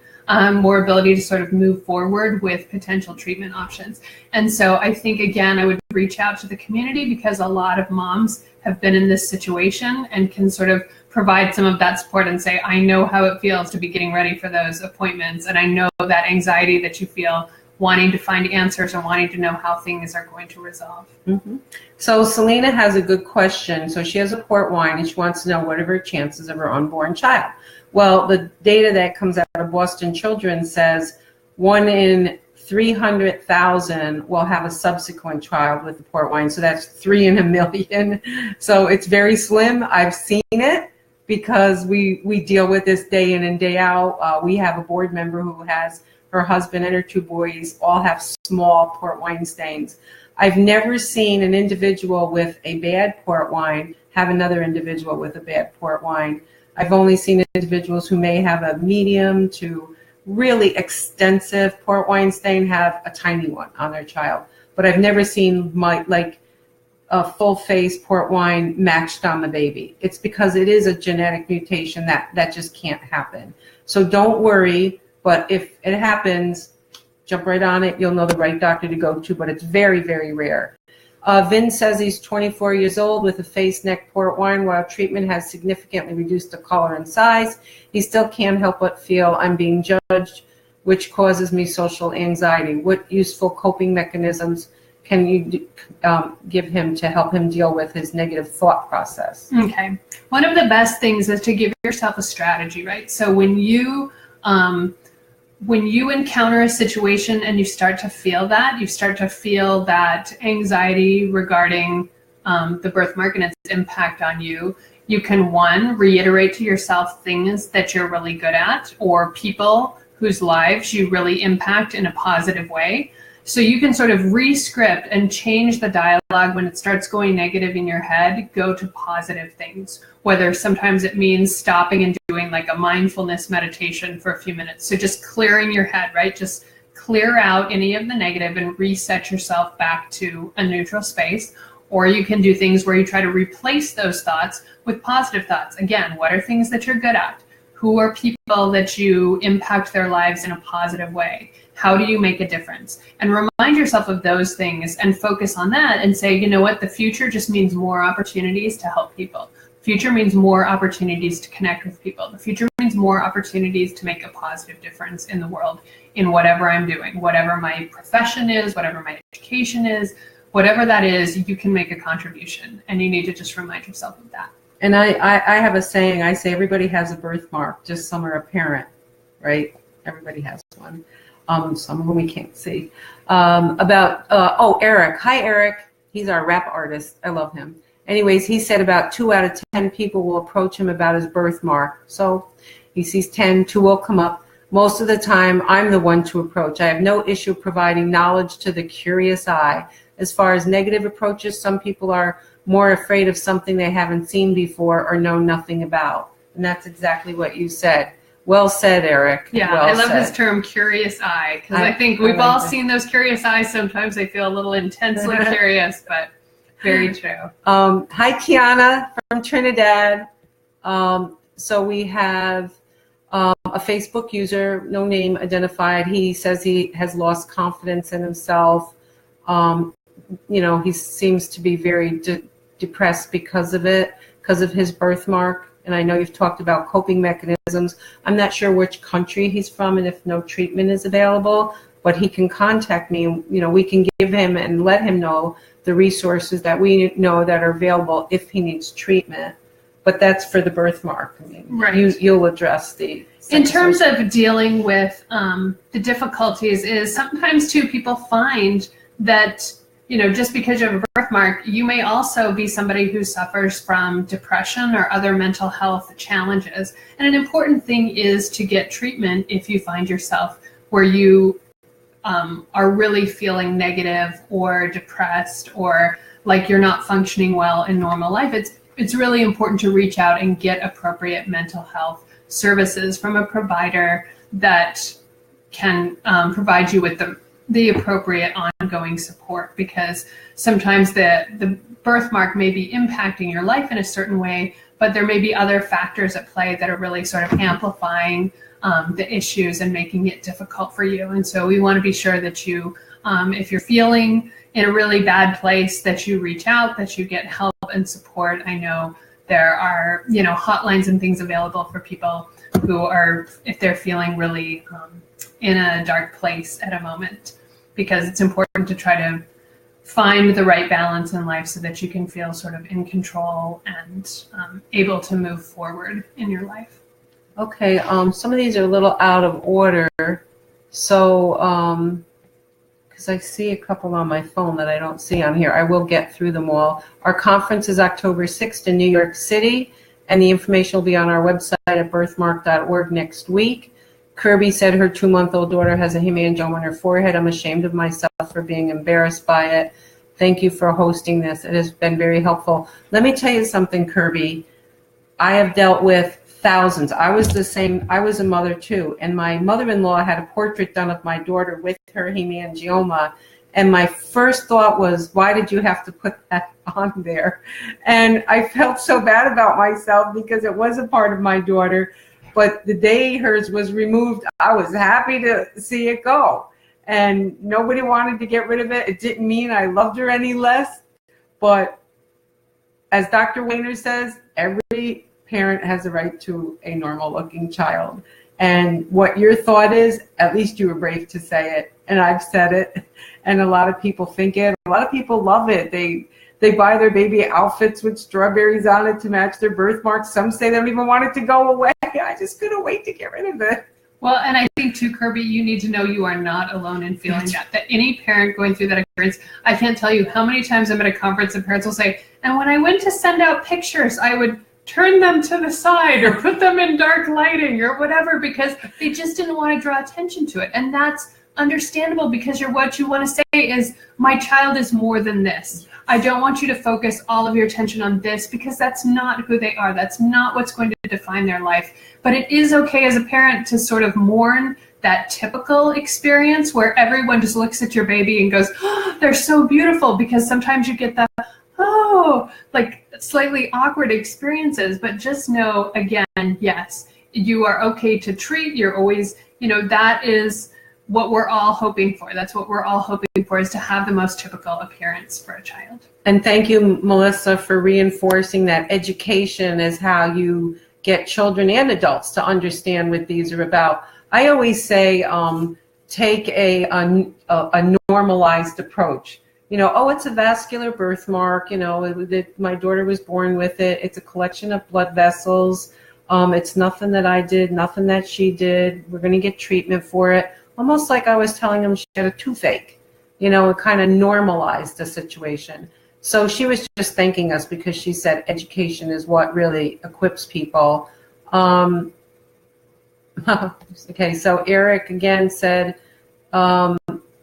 more ability to sort of move forward with potential treatment options. And so I think, again, I would reach out to the community because a lot of moms have been in this situation and can sort of provide some of that support and say, I know how it feels to be getting ready for those appointments. And I know that anxiety that you feel wanting to find answers and wanting to know how things are going to resolve. Mm-hmm. So Selena has a good question. So she has a port wine and she wants to know what are her chances of her unborn child. Well, the data that comes out of Boston Children's says 1 in 300,000 will have a subsequent child with the port wine. So that's 3 in a million. So it's very slim. I've seen it because we deal with this day in and day out. We have a board member who has her husband and her 2 boys all have small port wine stains. I've never seen an individual with a bad port wine have another individual with a bad port wine. I've only seen individuals who may have a medium to really extensive port wine stain have a tiny one on their child. But I've never seen like a full face port wine matched on the baby. It's because it is a genetic mutation that just can't happen. So don't worry. But if it happens, jump right on it. You'll know the right doctor to go to, but it's very, very rare. Vin says he's 24 years old with a face, neck, port wine. While treatment has significantly reduced the color and size, he still can't help but feel I'm being judged, which causes me social anxiety. What useful coping mechanisms can you give him to help him deal with his negative thought process? Okay. One of the best things is to give yourself a strategy, right? So when you encounter a situation and you start to feel that anxiety regarding the birthmark and its impact on you, you can, 1, reiterate to yourself things that you're really good at or people whose lives you really impact in a positive way. So you can sort of re-script and change the dialogue when it starts going negative in your head, go to positive things, whether sometimes it means stopping and doing like a mindfulness meditation for a few minutes. So just clearing your head, right? Just clear out any of the negative and reset yourself back to a neutral space. Or you can do things where you try to replace those thoughts with positive thoughts. Again, what are things that you're good at? Who are people that you impact their lives in a positive way? How do you make a difference? And remind yourself of those things and focus on that and say, you know what, the future just means more opportunities to help people. Future means more opportunities to connect with people. The future means more opportunities to make a positive difference in the world in whatever I'm doing, whatever my profession is, whatever my education is, whatever that is, you can make a contribution. And you need to just remind yourself of that. And I have a saying, I say everybody has a birthmark, just some are apparent, right? Everybody has one. some of them we can't see, about, Eric. Hi, Eric. He's our rap artist. I love him. Anyways, he said about 2 out of 10 people will approach him about his birthmark. So he sees 10, 2 will come up. Most of the time, I'm the one to approach. I have no issue providing knowledge to the curious eye. As far as negative approaches, some people are more afraid of something they haven't seen before or know nothing about. And that's exactly what you said. Well said, Eric. Yeah, well I love said. this term, curious eye, because I think we've all seen those curious eyes. Sometimes they feel a little intensely curious, but very true. Hi, Kiana from Trinidad. So we have a Facebook user, no name identified. He says he has lost confidence in himself. He seems to be very depressed because of it, because of his birthmark. And I know you've talked about coping mechanisms. I'm not sure which country he's from and if no treatment is available, but he can contact me. We can give him and let him know the resources that we know that are available if he needs treatment. But that's for the birthmark. Right. You'll address the... In terms of dealing with the difficulties is sometimes too people find that just because you have a birthmark, you may also be somebody who suffers from depression or other mental health challenges. And an important thing is to get treatment if you find yourself where you are really feeling negative or depressed or like you're not functioning well in normal life. It's really important to reach out and get appropriate mental health services from a provider that can provide you with the appropriate ongoing support, because sometimes the birthmark may be impacting your life in a certain way, but there may be other factors at play that are really sort of amplifying the issues and making it difficult for you. And so we want to be sure that you, if you're feeling in a really bad place, that you reach out, that you get help and support. I know there are, hotlines and things available for people who are, if they're feeling really in a dark place at a moment, because it's important to try to find the right balance in life so that you can feel sort of in control and able to move forward in your life. Okay, some of these are a little out of order. So, because I see a couple on my phone that I don't see on here. I will get through them all. Our conference is October 6th in New York City, and the information will be on our website at birthmark.org next week. Kirby said her 2-month-old daughter has a hemangioma on her forehead. I'm ashamed of myself for being embarrassed by it. Thank you for hosting this. It has been very helpful. Let me tell you something, Kirby. I have dealt with thousands. I was the same. I was a mother too. And my mother-in-law had a portrait done of my daughter with her hemangioma. And my first thought was, why did you have to put that on there? And I felt so bad about myself because it was a part of my daughter. But the day hers was removed, I was happy to see it go. And nobody wanted to get rid of it. It didn't mean I loved her any less. But as Dr. Weiner says, every parent has a right to a normal-looking child. And what your thought is, at least you were brave to say it. And I've said it. And a lot of people think it. A lot of people love it. They buy their baby outfits with strawberries on it to match their birthmark. Some say they don't even want it to go away. I just couldn't wait to get rid of it. Well, and I think too, Kirby, you need to know you are not alone in feeling that any parent going through that experience, I can't tell you how many times I'm at a conference and parents will say, and when I went to send out pictures, I would turn them to the side or put them in dark lighting or whatever, because they just didn't want to draw attention to it. And that's understandable, because what you want to say is, my child is more than this. I don't want you to focus all of your attention on this, because that's not who they are. That's not what's going to define their life. But it is okay as a parent to sort of mourn that typical experience where everyone just looks at your baby and goes, oh, they're so beautiful, because sometimes you get that, oh, like slightly awkward experiences. But just know, again, yes, you are okay to treat. You're always, that is what we're all hoping for. That's what we're all hoping for, is to have the most typical appearance for a child. And thank you, Melissa, for reinforcing that education is how you get children and adults to understand what these are about. I always say, take a normalized approach. It's a vascular birthmark. My daughter was born with it. It's a collection of blood vessels. It's nothing that I did, nothing that she did. We're going to get treatment for it. almost like I was telling him she had a toothache. You know, it kind of normalized the situation. So she was just thanking us because she said education is what really equips people. Okay, so Eric again said, I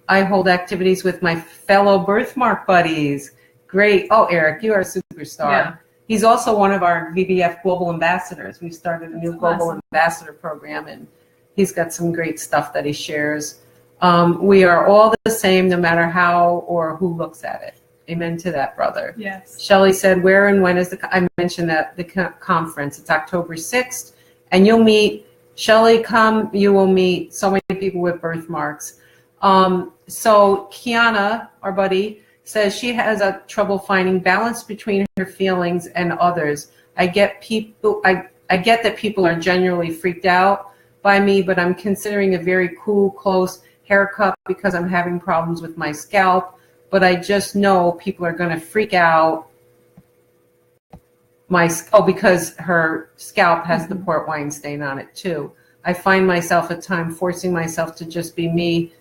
hold activities with my fellow birthmark buddies. Great. Oh, Eric, you are a superstar. Yeah. He's also one of our VBF Global Ambassadors. We've started a new Global Awesome. Ambassador program, and he's got some great stuff that he shares. We are all the same, no matter how or who looks at it. Amen to that, brother. Yes. Shelley said, where and when is I mentioned that the conference. It's October 6th, and you'll meet, Shelley, come, you will meet so many people with birthmarks. So Kiana, our buddy, says she has a trouble finding balance between her feelings and others. I get that people are genuinely freaked out by me, but I'm considering a very cool, close haircut because I'm having problems with my scalp. But I just know people are going to freak out. Because her scalp has the port wine stain on it too. I find myself at times forcing myself to just be me,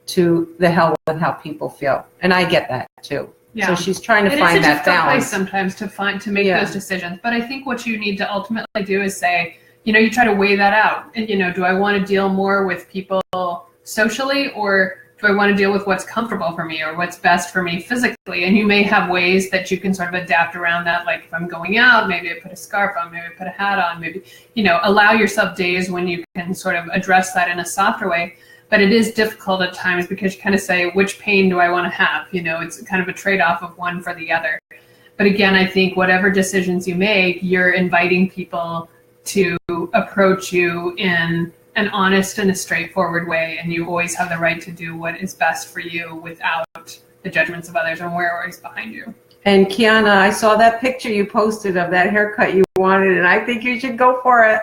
to the hell with how people feel, and I get that too. Yeah. So she's trying to find that balance. Sometimes to make those decisions. But I think what you need to ultimately do is say, you try to weigh that out. And do I want to deal more with people socially, or do I want to deal with what's comfortable for me or what's best for me physically? And you may have ways that you can sort of adapt around that. Like if I'm going out, maybe I put a scarf on, maybe I put a hat on, maybe, allow yourself days when you can sort of address that in a softer way. But it is difficult at times because you kind of say, which pain do I want to have? It's kind of a trade-off of one for the other. But again, I think whatever decisions you make, you're inviting people to approach you in an honest and a straightforward way. And you always have the right to do what is best for you without the judgments of others, and we're always behind you. And Kiana, I saw that picture you posted of that haircut you wanted, and I think you should go for it.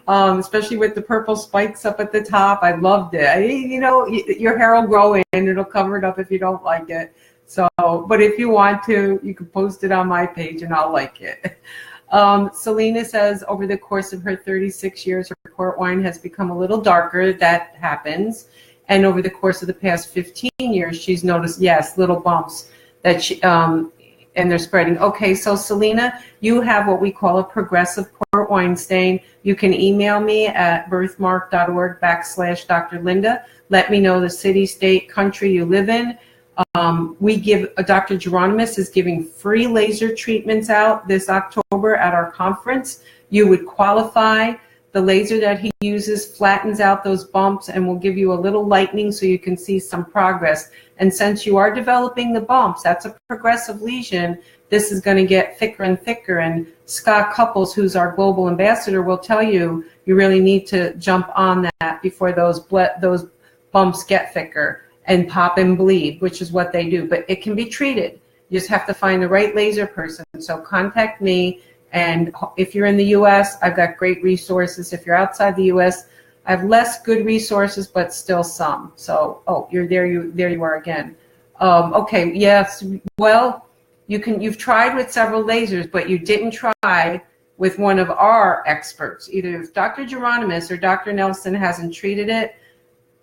Especially with the purple spikes up at the top. I loved it. Your hair will grow in, it'll cover it up if you don't like it. So, but if you want to, you can post it on my page and I'll like it. Selena says, over the course of her 36 years, her port wine has become a little darker. That happens. And over the course of the past 15 years, she's noticed, yes, little bumps that she, and they're spreading. Okay, so Selena, you have what we call a progressive port wine stain. You can email me at birthmark.org/Dr. Linda. Let me know the city, state, country you live in. Dr. Geronimus is giving free laser treatments out this October at our conference. You would qualify. The laser that he uses flattens out those bumps and will give you a little lightening so you can see some progress. And since you are developing the bumps, that's a progressive lesion, this is going to get thicker and thicker. And Scott Couples, who's our global ambassador, will tell you you really need to jump on that before those bumps get thicker and pop and bleed, which is what they do. But it can be treated. You just have to find the right laser person. So contact me. And if you're in the U.S., I've got great resources. If you're outside the U.S., I have less good resources, but still some. So, you're there. There you are again. Okay, yes. Well, you've tried with several lasers, but you didn't try with one of our experts. Either if Dr. Geronimus or Dr. Nelson hasn't treated it,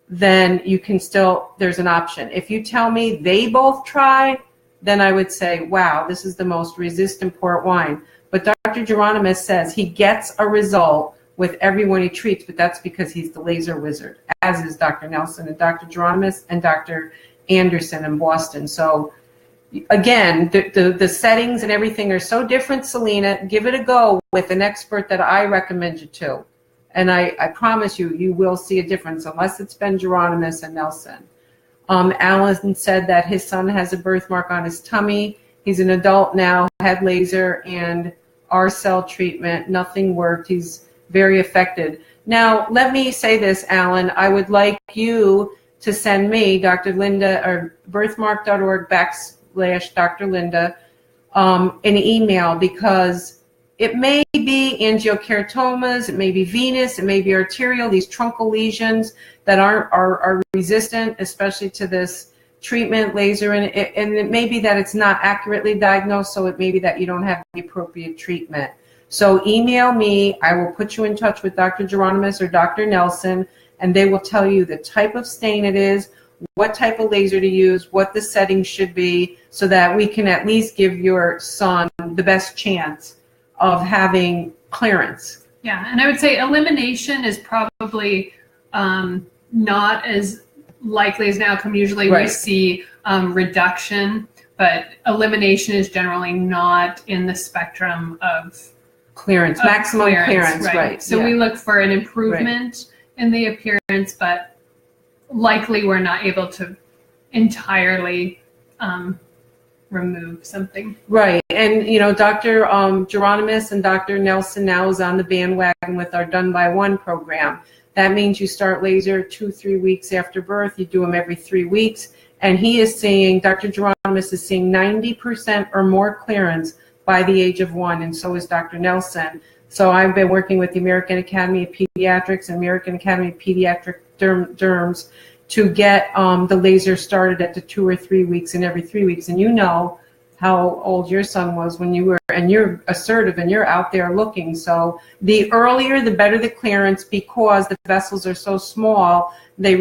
then you can still, there's an option. If you tell me they both tried, then I would say, wow, this is the most resistant port wine. But Dr. Geronimus says he gets a result with everyone he treats, but that's because he's the laser wizard, as is Dr. Nelson and Dr. Geronimus and Dr. Anderson in Boston. So again, the settings and everything are so different, Selena. Give it a go with an expert that I recommend you to. And I promise you, you will see a difference, unless it's been Geronimus and Nelson. Alan said that his son has a birthmark on his tummy. He's an adult now, had laser and R-cell treatment. Nothing worked. He's very affected. Now, let me say this, Alan. I would like you to send me, Dr. Linda, or birthmark.org/Dr. Linda, an email, because it may be angiokeratomas, it may be venous, it may be arterial, these truncal lesions that are resistant, especially to this treatment, laser, and it may be that it's not accurately diagnosed, so it may be that you don't have the appropriate treatment. So email me. I will put you in touch with Dr. Geronimus or Dr. Nelson. and they will tell you the type of stain it is, what type of laser to use, what the settings should be, so that we can at least give your son the best chance of having clearance. Yeah, and I would say elimination is probably not as likely as now. Usually we see reduction, but elimination is generally not in the spectrum of clearance, maximum clearance, right. So we look for an improvement in the appearance, but likely we're not able to entirely remove something. Right. And, you know, Dr. Geronimus and Dr. Nelson now is on the bandwagon with our Done by One program. That means you start laser 2-3 weeks after birth. You do them every 3 weeks. And he is seeing, Dr. Geronimus is seeing 90% or more clearance by the age of 1, and so is Dr. Nelson. So I've been working with the American Academy of Pediatrics and American Academy of Pediatric Derms to get the laser started at the 2 or 3 weeks and every 3 weeks. And you know how old your son was when you were, and you're assertive and you're out there looking. So the earlier, the better the clearance, because the vessels are so small, they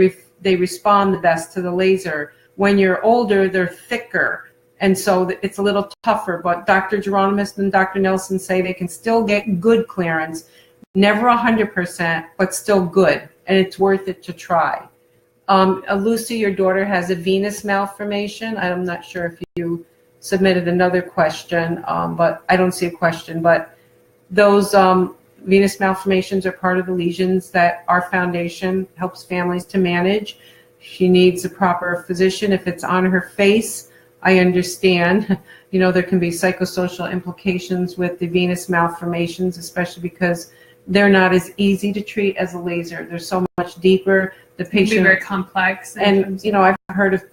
respond the best to the laser. When you're older, they're thicker. And so it's a little tougher, but Dr. Geronimus and Dr. Nelson say they can still get good clearance, never 100%, but still good, and it's worth it to try. Lucy, your daughter has a venous malformation. I'm not sure if you submitted another question, but I don't see a question. But those venous malformations are part of the lesions that our foundation helps families to manage. She needs a proper physician. If it's on her face, I understand, you know, there can be psychosocial implications with the venous malformations, especially because they're not as easy to treat as a laser. They're so much deeper. The patient can be very complex. And, you know, I've heard of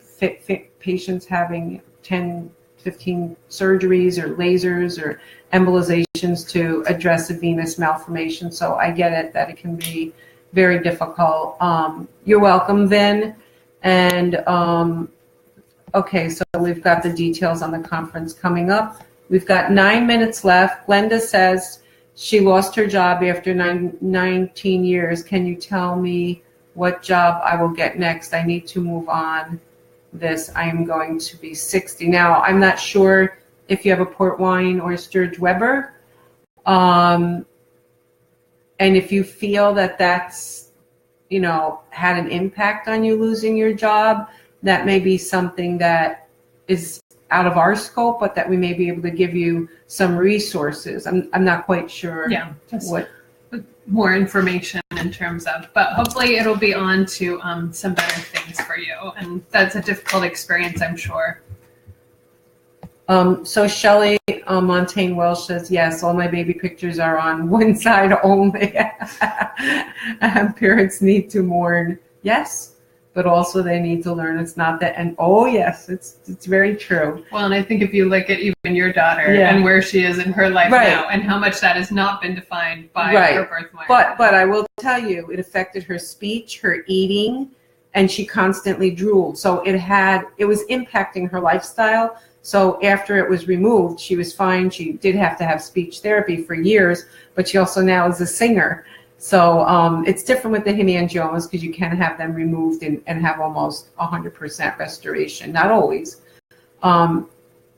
patients having 10, 15 surgeries or lasers or embolizations to address a venous malformation. So I get it that it can be very difficult. You're welcome, Vin. And, okay, so we've got the details on the conference coming up. We've got 9 minutes left. Glenda says she lost her job after 19 years. Can you tell me what job I will get next? I need to move on this. I am going to be 60. Now, I'm not sure if you have a port wine or a Sturge Weber. And if you feel that that's, you know, had an impact on you losing your job, that may be something that is out of our scope, but that we may be able to give you some resources. I'm not quite sure. Yeah, just what more information in terms of, but hopefully it'll be on to some better things for you. And that's a difficult experience, I'm sure. So Shelley Montaigne Welsh says, yes, all my baby pictures are on one side only. Parents need to mourn. Yes. But also they need to learn it's not that. And oh yes, it's very true. Well, and I think if you look at even your daughter and where she is in her life now, and how much that has not been defined by her birthmark. But I will tell you, it affected her speech, her eating, and she constantly drooled. So it was impacting her lifestyle. So after it was removed, she was fine. She did have to have speech therapy for years, but she also now is a singer. So it's different with the hemangiomas because you can have them removed and have almost 100% restoration. Not always.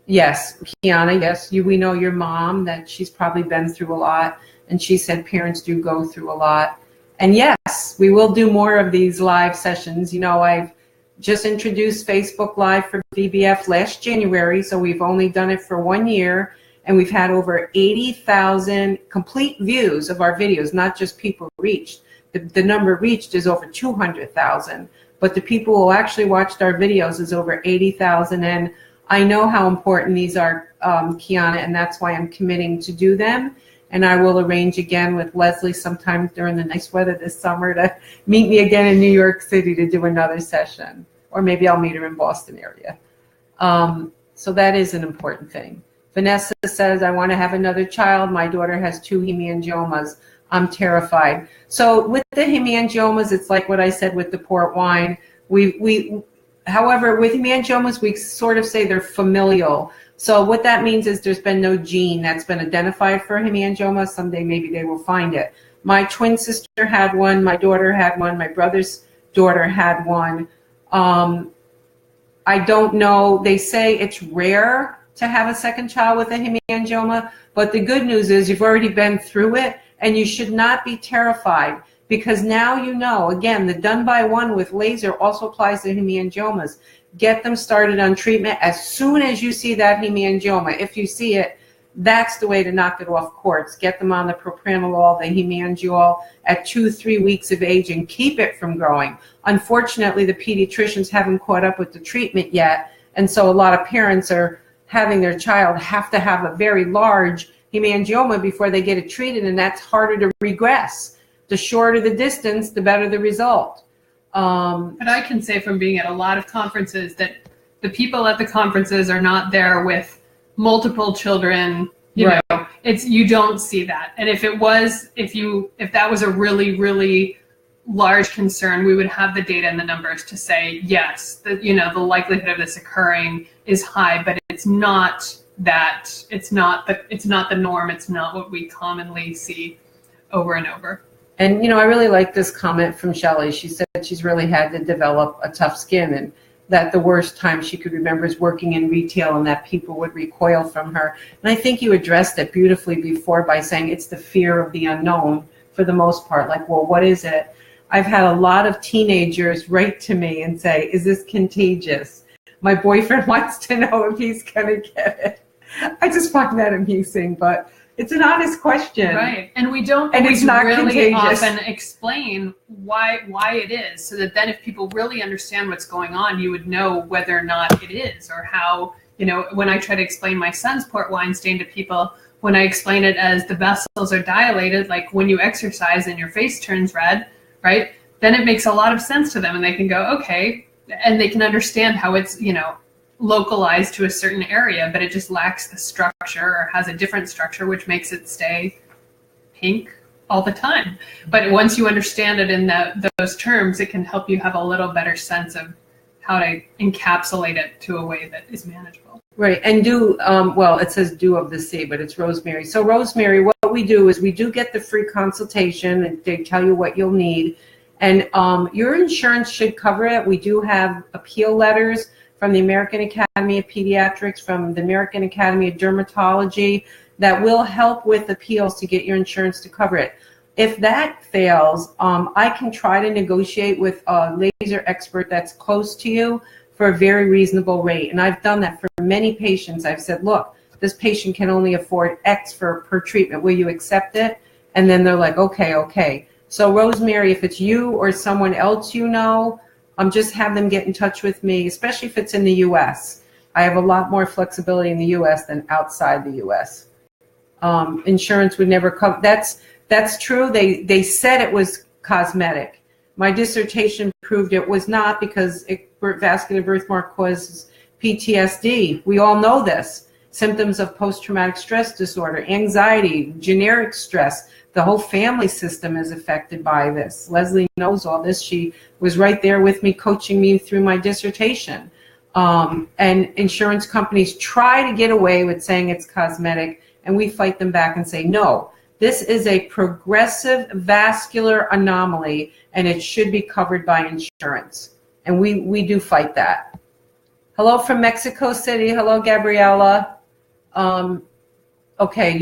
Yes, Kiana, yes, we know your mom, that she's probably been through a lot. And she said parents do go through a lot. And yes, we will do more of these live sessions. You know, I've just introduced Facebook Live for VBF last January. So we've only done it for 1 year. And we've had over 80,000 complete views of our videos, not just people reached. The number reached is over 200,000, but the people who actually watched our videos is over 80,000. And I know how important these are, Kiana, and that's why I'm committing to do them. And I will arrange again with Leslie sometime during the nice weather this summer to meet me again in New York City to do another session. Or maybe I'll meet her in Boston area. So that is an important thing. Vanessa says, I want to have another child. My daughter has 2 hemangiomas. I'm terrified. So with the hemangiomas, it's like what I said with the port wine. However, with hemangiomas, we sort of say they're familial. So what that means is there's been no gene that's been identified for hemangioma. Someday maybe they will find it. My twin sister had one. My daughter had one. My brother's daughter had one. I don't know. They say it's rare to have a second child with a hemangioma, but the good news is you've already been through it, and you should not be terrified, because now you know, again, the done by one with laser also applies to hemangiomas. Get them started on treatment as soon as you see that hemangioma. If you see it, that's the way to knock it off course. Get them on the propranolol, the hemangiol at 2-3 weeks of age, and keep it from growing. Unfortunately, the pediatricians haven't caught up with the treatment yet, and so a lot of parents are having their child have to have a very large hemangioma before they get it treated, and that's harder to regress. The shorter the distance, the better the result. But I can say from being at a lot of conferences that the people at the conferences are not there with multiple children. You know, it's, you don't see that. And if it was, if that was a really, really large concern, we would have the data and the numbers to say, yes, that, you know, the likelihood of this occurring is high, but it's not that, it's not the norm. It's not what we commonly see over and over. And, you know, I really like this comment from Shelley. She said she's really had to develop a tough skin, and that the worst time she could remember is working in retail, and that people would recoil from her. And I think you addressed it beautifully before by saying it's the fear of the unknown for the most part. Like, well, what is it? I've had a lot of teenagers write to me and say, is this contagious? My boyfriend wants to know if he's going to get it. I just find that amusing, but it's an honest question. Right. And we don't and it's not really contagious. often explain why it is, so that then if people really understand what's going on, you would know whether or not it is, or how, you know, when I try to explain my son's port wine stain to people, when I explain it as the vessels are dilated, like when you exercise and your face turns red, right? Then it makes a lot of sense to them, and they can go, okay, and they can understand how it's, you know, localized to a certain area, but it just lacks the structure, or has a different structure, which makes it stay pink all the time. But once you understand it in those terms, it can help you have a little better sense of how to encapsulate it to a way that is manageable. Right. And do, well, it says dew of the sea, but it's rosemary. So rosemary, what we do is we do get the free consultation, and they tell you what you'll need. And your insurance should cover it. We do have appeal letters from the American Academy of Pediatrics, from the American Academy of Dermatology, that will help with appeals to get your insurance to cover it. If that fails, I can try to negotiate with a laser expert that's close to you for a very reasonable rate. And I've done that for many patients. I've said, look, this patient can only afford X per treatment. Will you accept it? And then they're like, okay. So rosemary, if it's you or someone else you know, just have them get in touch with me, especially if it's in the U.S. I have a lot more flexibility in the U.S. than outside the U.S. Insurance would never cover. That's true. They said it was cosmetic. My dissertation proved it was not, because vascular birthmark causes PTSD. We all know this. Symptoms of post-traumatic stress disorder, anxiety, generic stress. The whole family system is affected by this. Leslie knows all this. She was right there with me, coaching me through my dissertation. And insurance companies try to get away with saying it's cosmetic, and we fight them back and say, no, this is a progressive vascular anomaly, and it should be covered by insurance. And we do fight that. Hello from Mexico City. Hello, Gabriella. Okay,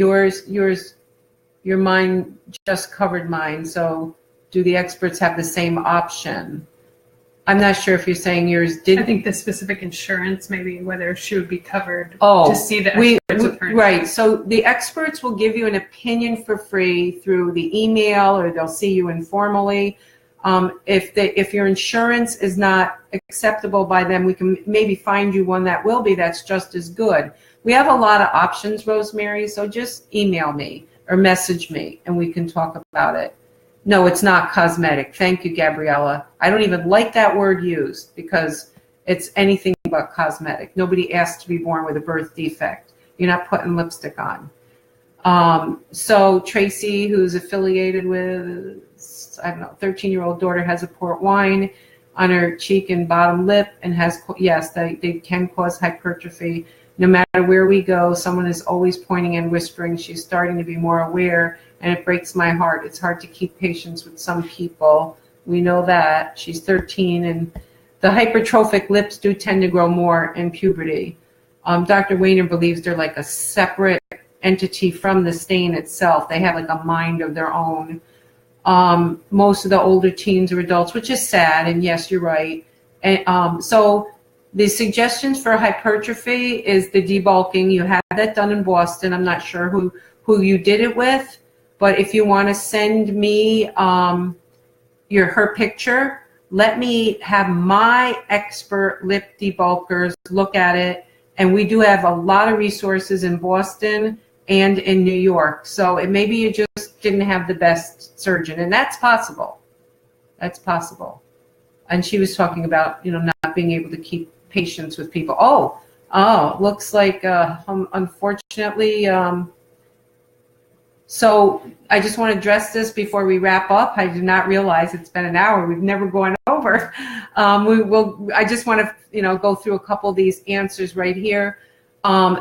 your mind just covered mine. So do the experts have the same option? I'm not sure if you're saying yours did. I think the specific insurance, maybe whether she would be covered. Oh, to see the experts with her. Right. So the experts will give you an opinion for free through the email, or they'll see you informally. If your insurance is not acceptable by them, we can maybe find you one that will be, that's just as good. We have a lot of options, Rosemary, so just email me or message me and we can talk about it. No, it's not cosmetic. Thank you, Gabriella. I don't even like that word used, because it's anything but cosmetic. Nobody asked to be born with a birth defect. You're not putting lipstick on. So Tracy, who's affiliated with, I don't know, 13-year-old daughter, has a port wine on her cheek and bottom lip, and has, yes, they can cause hypertrophy. No matter where we go, someone is always pointing and whispering. She's starting to be more aware, and it breaks my heart. It's hard to keep patience with some people. We know that. She's 13, and the hypertrophic lips do tend to grow more in puberty. Dr. Wayner believes they're like a separate entity from the stain itself. They have like a mind of their own. Most of the older teens or adults, which is sad, and yes, you're right. And so the suggestions for hypertrophy is the debulking. You had that done in Boston. I'm not sure who you did it with, but if you want to send me her picture, let me have my expert lip debulkers look at it. And we do have a lot of resources in Boston and in New York. So maybe you just didn't have the best surgeon, and that's possible. That's possible. And she was talking about, not being able to keep patience with people. Oh, looks like, unfortunately, so I just want to address this before we wrap up. I did not realize it's been an hour. We've never gone over. I just want to, go through a couple of these answers right here.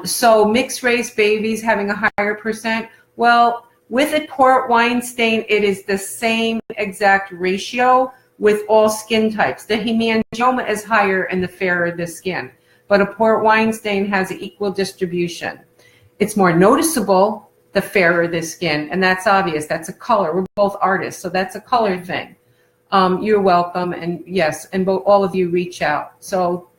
So mixed race babies having a higher percent. Well, with a port wine stain, it is the same exact ratio with all skin types. The hemangioma is higher in the fairer the skin, but a port wine stain has an equal distribution. It's more noticeable the fairer the skin, and that's obvious. That's a color. We're both artists, so that's a color thing. You're welcome, and yes, and all of you reach out. So,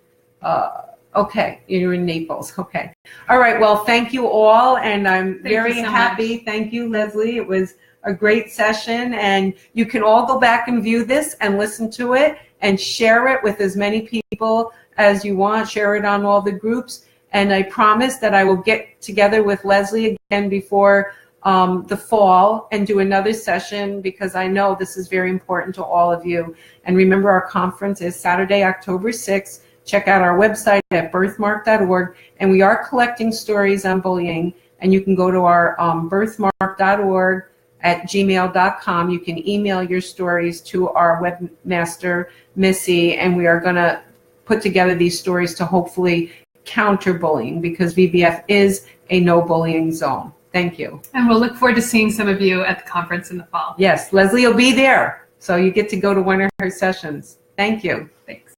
okay, you're in Naples. Okay, all right. Well, thank you all, and I'm very happy. Thank you, Leslie. It was a great session, and you can all go back and view this and listen to it and share it with as many people as you want. Share it on all the groups. And I promise that I will get together with Leslie again before the fall and do another session, because I know this is very important to all of you. And remember, our conference is Saturday, October 6th. Check out our website at birthmark.org. And we are collecting stories on bullying. And you can go to our birthmark.org at gmail.com. You can email your stories to our webmaster, Missy, and we are going to put together these stories to hopefully counter bullying, because VBF is a no bullying zone. Thank you. And we'll look forward to seeing some of you at the conference in the fall. Yes, Leslie will be there, so you get to go to one of her sessions. Thank you. Thanks.